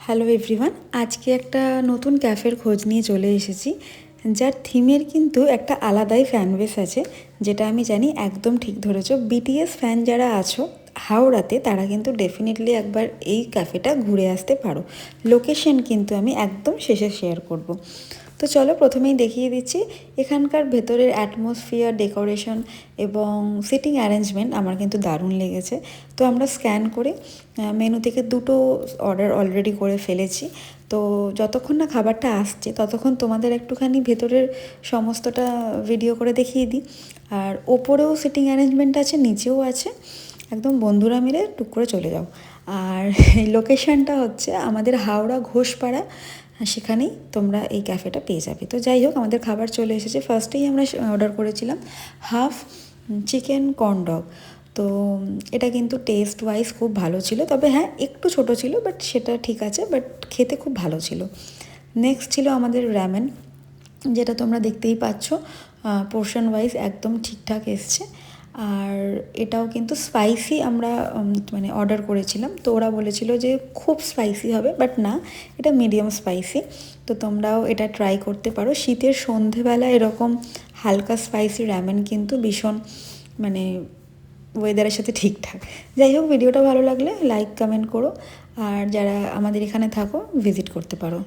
Hello everyone, আজকে একটা নতুন ক্যাফের খোঁজ নিয়ে চলে এসেছি, যার থিমের কিন্তু একটা আলাদাই ফ্যান বেস আছে। যেটা আমি জানি একদম ঠিক ধরেছ, বিটিএস ফ্যান যারা আছো হাওড়াতে তারা কিন্তু ডেফিনেটলি একবার এই ক্যাফেটা ঘুরে আসতে পারো। লোকেশন কিন্তু আমি একদম শেষে শেয়ার করব। তো চলো প্রথমেই দেখিয়ে দিচ্ছি এখানকার ভেতরের অ্যাটমসফিয়ার, ডেকোরেশন এবং সিটিং অ্যারেঞ্জমেন্ট আমার কিন্তু দারুণ লেগেছে। তো আমরা স্ক্যান করে মেনু থেকে দুটো অর্ডার অলরেডি করে ফেলেছি। তো যতক্ষণ না খাবারটা আসছে ততক্ষণ তোমাদের একটুখানি ভেতরের সমস্তটা ভিডিও করে দেখিয়ে দিই। আর ওপরেও সিটিং অ্যারেঞ্জমেন্ট আছে, নিচেও আছে, একদম বন্ধুরা মিলে টুক করে চলে যাও। আর এই লোকেশানটা হচ্ছে আমাদের হাওড়া ঘোষপাড়া, সেখানেই তোমরা এই ক্যাফেটা পেয়ে যাবে। তো যাই হোক, আমাদের খাবার চলে এসেছে। ফার্স্টেই আমরা অর্ডার করেছিলাম হাফ চিকেন কর্ন ডগ। তো এটা কিন্তু টেস্ট ওয়াইজ খুব ভালো ছিল, তবে হ্যাঁ একটু ছোট ছিল, বাট সেটা ঠিক আছে, বাট খেতে খুব ভালো ছিল। নেক্সট ছিল আমাদের র্যামেন, যেটা তোমরা দেখতেই পাচ্ছ পোর্শন ওয়াইজ একদম ঠিকঠাক এসছে। আর এটাও কিন্তু স্পাইসি আমরা মানে অর্ডার করেছিলাম, তো ওরা বলেছিল যে খুব স্পাইসি হবে, বাট না, এটা মিডিয়াম স্পাইসি। তো তোমরাও এটা ট্রাই করতে পারো। শীতের সন্ধেবেলা এরকম হালকা স্পাইসি র্যামেন কিন্তু ভীষণ মানে ওয়েদারের সাথে ঠিকঠাক। যাই হোক, ভিডিওটা ভালো লাগলে লাইক কমেন্ট করো, আর যারা আমাদের এখানে থাকো ভিজিট করতে পারো।